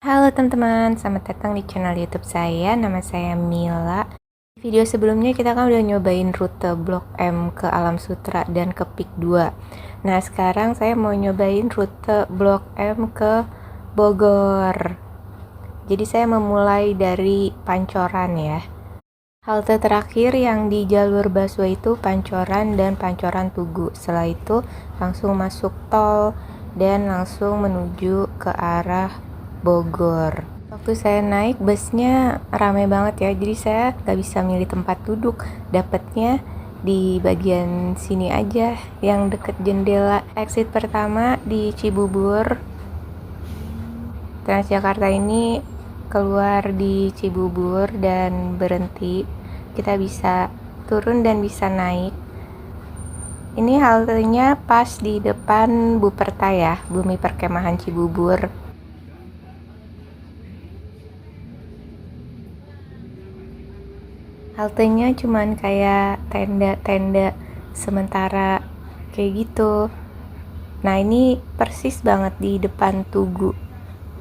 Halo teman-teman, selamat datang di channel YouTube saya. Nama saya Mila. Video sebelumnya kita kan udah nyobain rute Blok M ke Alam Sutera dan ke Pik 2. Nah, sekarang saya mau nyobain rute Blok M ke Bogor. Jadi saya memulai dari Pancoran ya. Halte terakhir yang di jalur busway itu Pancoran dan Pancoran Tugu. Setelah itu langsung masuk tol dan langsung menuju ke arah Bogor. Waktu saya naik busnya rame banget ya, jadi saya gak bisa milih tempat duduk. Dapatnya di bagian sini aja, yang deket jendela. Exit pertama di Cibubur. Transjakarta ini keluar di Cibubur dan berhenti. Kita bisa turun dan bisa naik. Ini haltenya pas di depan Buperta ya, Bumi Perkemahan Cibubur. Haltenya cuman kayak tenda-tenda sementara kayak gitu. Nah, ini persis banget di depan Tugu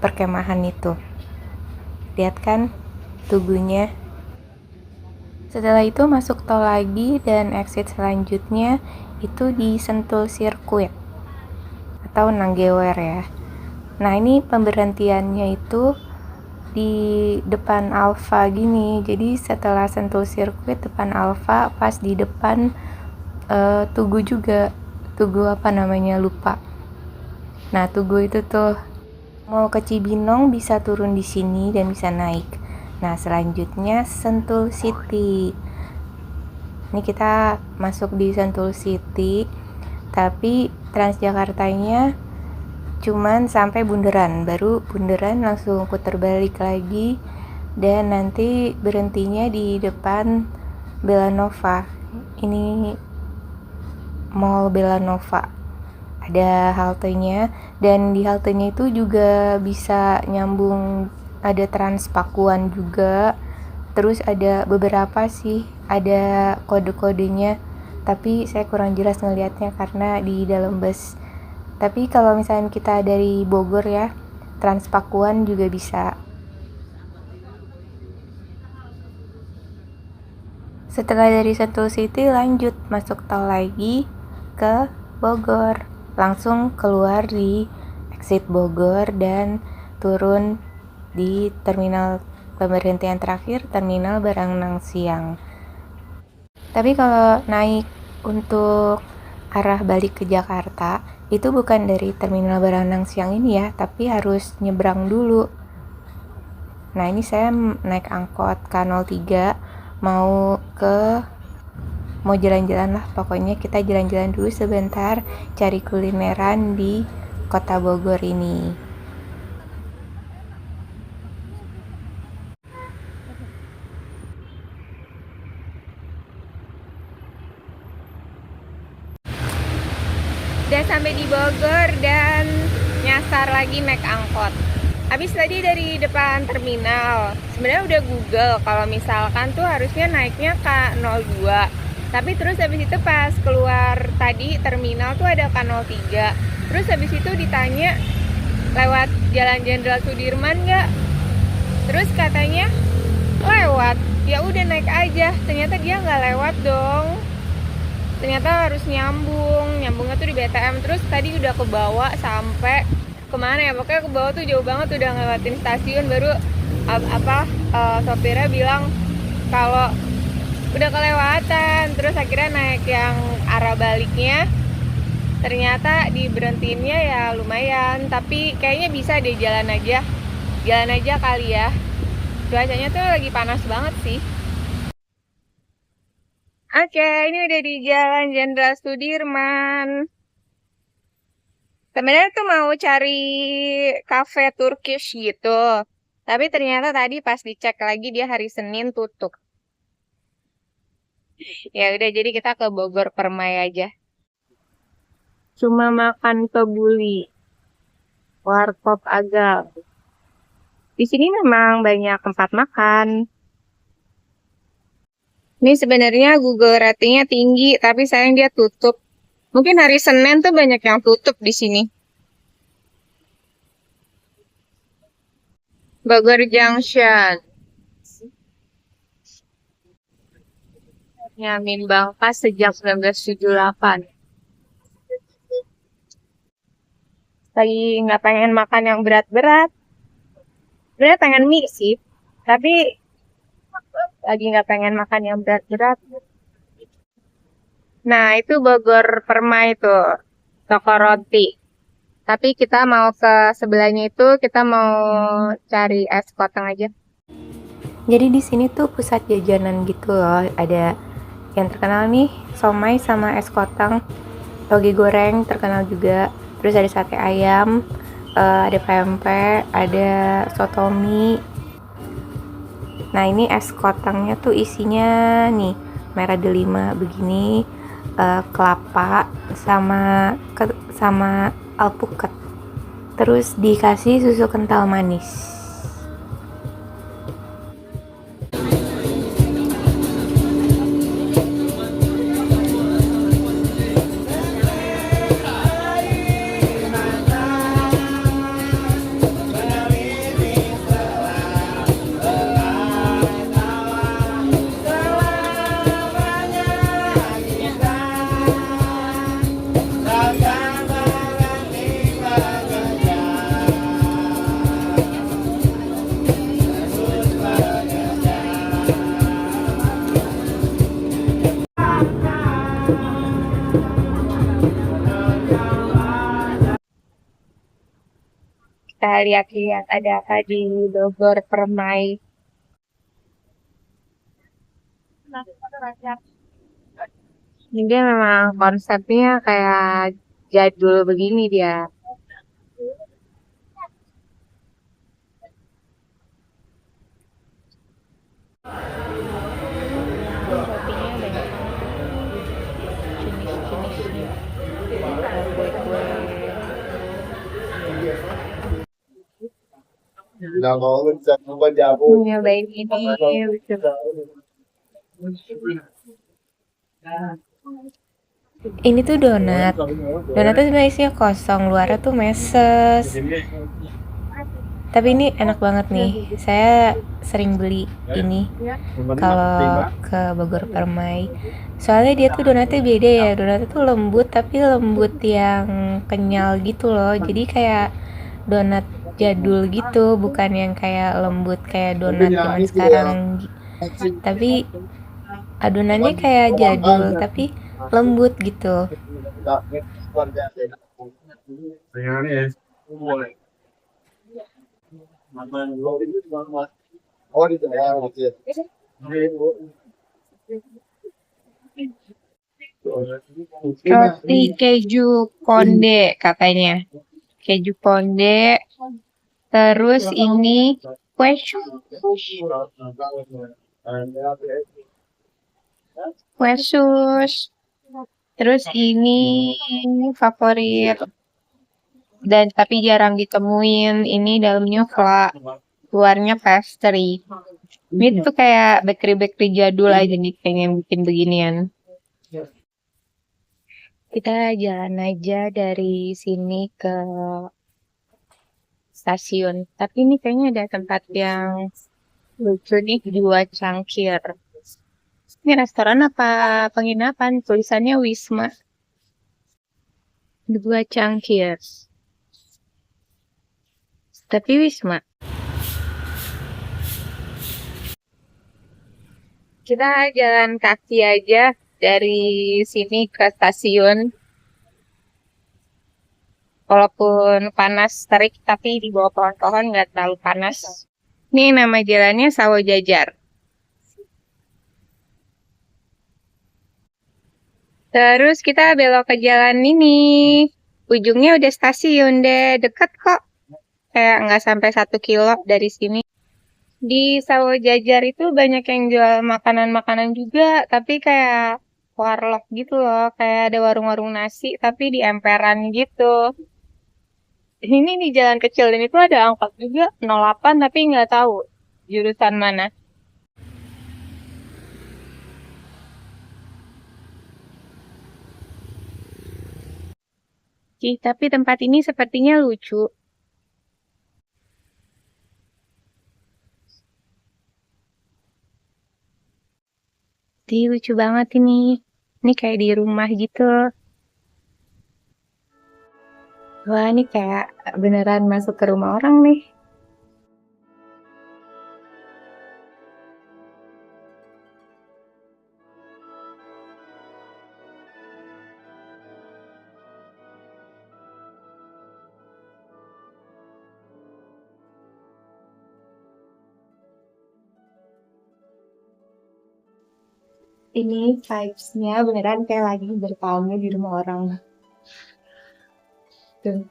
Perkemahan itu. Lihat kan tugunya. Setelah itu masuk tol lagi dan exit selanjutnya itu di Sentul Sirkuit atau Nanggewer ya. Nah, ini pemberhentiannya itu di depan Alfa gini. Jadi setelah Sentul Sirkuit depan Alfa, pas di depan Tugu juga. Tugu apa namanya lupa. Nah, Tugu itu tuh mau ke Cibinong bisa turun di sini dan bisa naik. Nah, selanjutnya Sentul City. Ini kita masuk di Sentul City, tapi Transjakartanya cuman sampai Bundaran, baru Bundaran langsung putar balik lagi dan nanti berhentinya di depan Belanova. Ini Mall Belanova. Ada haltenya dan di haltenya itu juga bisa nyambung, ada Transpakuan juga. Terus ada beberapa sih, ada kode-kodenya, tapi saya kurang jelas ngelihatnya karena di dalam bus. Tapi kalau misalnya kita dari Bogor ya, Transpakuan juga bisa. Setelah dari Sentul City lanjut masuk tol lagi ke Bogor. Langsung keluar di exit Bogor dan turun di terminal pemberhentian terakhir, Terminal Barangnang Siang. Tapi kalau naik untuk arah balik ke Jakarta, itu bukan dari Terminal Barangnang Siang ini ya, tapi harus nyebrang dulu. Nah, ini saya naik angkot K03 mau jalan-jalan lah, pokoknya kita jalan-jalan dulu sebentar cari kulineran di kota Bogor ini. Udah sampai di Bogor dan nyasar lagi naik angkot. Habis tadi dari depan terminal, sebenarnya udah Google kalau misalkan tuh harusnya naiknya K02. Tapi terus habis itu pas keluar tadi terminal tuh ada K03. Terus habis itu ditanya lewat Jalan Jenderal Sudirman nggak? Terus katanya lewat. Ya udah naik aja. Ternyata dia nggak lewat dong. Ternyata harus nyambungnya tuh di BTM. Terus tadi udah ke bawah sampai kemana ya, pokoknya ke bawah tuh jauh banget, udah ngelewatin stasiun baru sopirnya bilang kalau udah kelewatan. Terus akhirnya naik yang arah baliknya, ternyata diberhentiinnya ya lumayan, tapi kayaknya bisa deh jalan aja kali ya. Cuacanya tuh lagi panas banget sih. Oke, ini udah di Jalan Jenderal Sudirman. Sebenarnya tuh mau cari cafe Turkish gitu. Tapi ternyata tadi pas dicek lagi dia hari Senin tutup. Ya udah, jadi kita ke Bogor Permai aja. Cuma makan kebuli, Warkop Agal. Di sini memang banyak tempat makan. Ini sebenarnya Google ratingnya tinggi, tapi sayang dia tutup. Mungkin hari Senin tuh banyak yang tutup di sini. Bogor Junction. Nyamin Bang Pas sejak 1978. Lagi nggak pengen makan yang berat-berat. Sebenarnya pengen mie sih, tapi lagi nggak pengen makan yang berat-berat. Nah, itu Bogor Permai tuh, toko roti. Tapi kita mau ke sebelahnya itu, kita mau cari es koteng aja. Jadi di sini tuh pusat jajanan gitu loh. Ada yang terkenal nih, somai sama es koteng. Toge goreng terkenal juga. Terus ada sate ayam, ada pempek, ada soto mie. Nah ini es kotengnya tuh isinya nih merah delima begini, kelapa sama sama alpukat. Terus dikasih susu kental manis. Kita lihat-lihat ada apa di Bogor Permai. Ini dia memang konsepnya kayak jadul begini dia. Rotinya banyak jenis-jenisnya. Kue-kue. Nyobain ini lucu. Ini tuh donat. Donatnya sebenarnya isinya kosong, luarnya tuh meses. Tapi ini enak banget nih. Saya sering beli ini kalau ke Bogor Permai. Soalnya dia tuh donatnya beda ya. Donatnya tuh lembut tapi lembut yang kenyal gitu loh. Jadi kayak donat jadul gitu, bukan yang kayak lembut kayak donat zaman sekarang. Tapi adonannya kayak jadul tapi lembut gitu. Roti keju konde katanya. Keju konde. Terus ini kue sus. Terus ini favorit dan tapi jarang ditemuin. Ini dalamnya fla, luarnya pastry. Ini tuh kayak bakery-bakery jadul aja nih pengen bikin beginian. Kita jalan aja dari sini ke stasiun. Tapi ini kayaknya ada tempat yang lucu nih, Dua Cangkir. Ini restoran apa penginapan? Tulisannya Wisma. Dua Cangkir. Tapi Wisma. Kita jalan kaki aja dari sini ke stasiun. Walaupun panas terik, tapi di bawah pohon-pohon nggak terlalu panas. Ini nama jalannya Sawo Jajar. Terus kita belok ke jalan ini. Ujungnya udah stasiun deh, deket kok. Kayak nggak sampai 1 kilo dari sini. Di Sawo Jajar itu banyak yang jual makanan-makanan juga, tapi kayak warlock gitu loh. Kayak ada warung-warung nasi, tapi di emperan gitu. Ini di jalan kecil dan itu ada angkot juga 08 tapi nggak tahu jurusan mana. Tapi tempat ini sepertinya lucu. Ih, lucu banget ini. Ini kayak di rumah gitu. Wah, ini kayak beneran masuk ke rumah orang nih. Ini vibes-nya beneran kayak lagi bertamu di rumah orang. Tuh.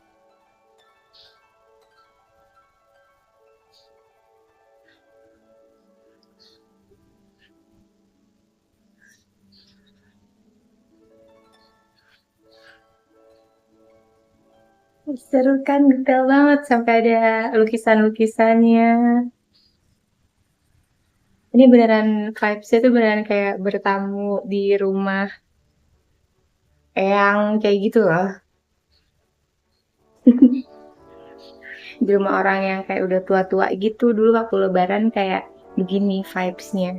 Seru kan, detail banget sampai ada lukisan-lukisannya. Ini beneran vibes-nya tuh beneran kayak bertamu di rumah eyang kayak gitu loh. Di rumah orang yang kayak udah tua-tua gitu. Dulu waktu lebaran kayak begini vibes-nya.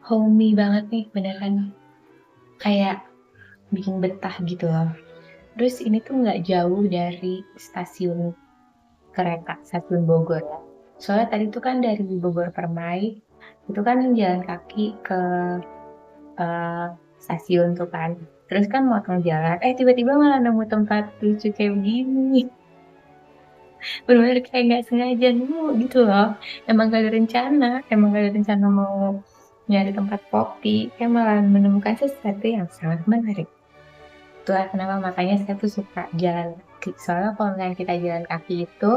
Homey banget nih beneran. Kayak bikin betah gitu loh. Terus ini tuh nggak jauh dari stasiun kereta, stasiun Bogor ya. Soalnya tadi tuh kan dari Bogor Permai, itu kan jalan kaki ke eh, stasiun tuh kan. Terus kan motong jalan, tiba-tiba malah nemu tempat lucu kayak begini. Bener-bener kayak nggak sengaja nemu gitu loh. Emang gak ada rencana mau nyari tempat kopi. Kayak malah menemukan sesuatu yang sangat menarik. Itulah kenapa makanya saya tuh suka jalan kaki. Soalnya kalau misalnya kita jalan kaki itu,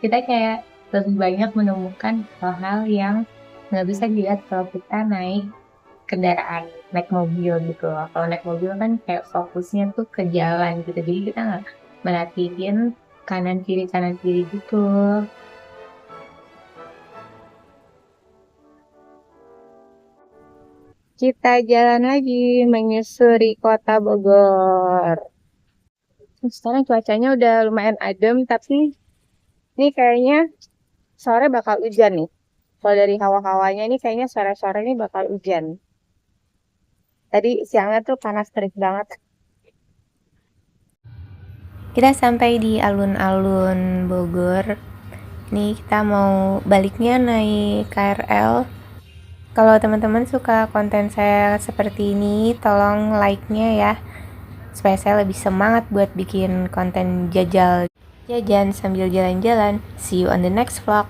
kita kayak lebih banyak menemukan hal-hal yang nggak bisa dilihat kalau kita naik kendaraan, naik mobil gitu loh. Kalau naik mobil kan kayak fokusnya tuh ke jalan gitu. Jadi kita nggak merhatiin kanan kiri gitu. Kita jalan lagi menyusuri kota Bogor. Sekarang cuacanya udah lumayan adem, tapi ini kayaknya sore bakal hujan nih. Kalau dari hawa-hawanya ini kayaknya sore-sore ini bakal hujan. Tadi siangnya tuh panas terik banget. Kita sampai di alun-alun Bogor. Nih kita mau baliknya naik KRL. Kalau teman-teman suka konten saya seperti ini, tolong like-nya ya. Supaya saya lebih semangat buat bikin konten jajan sambil jalan-jalan. See you on the next vlog.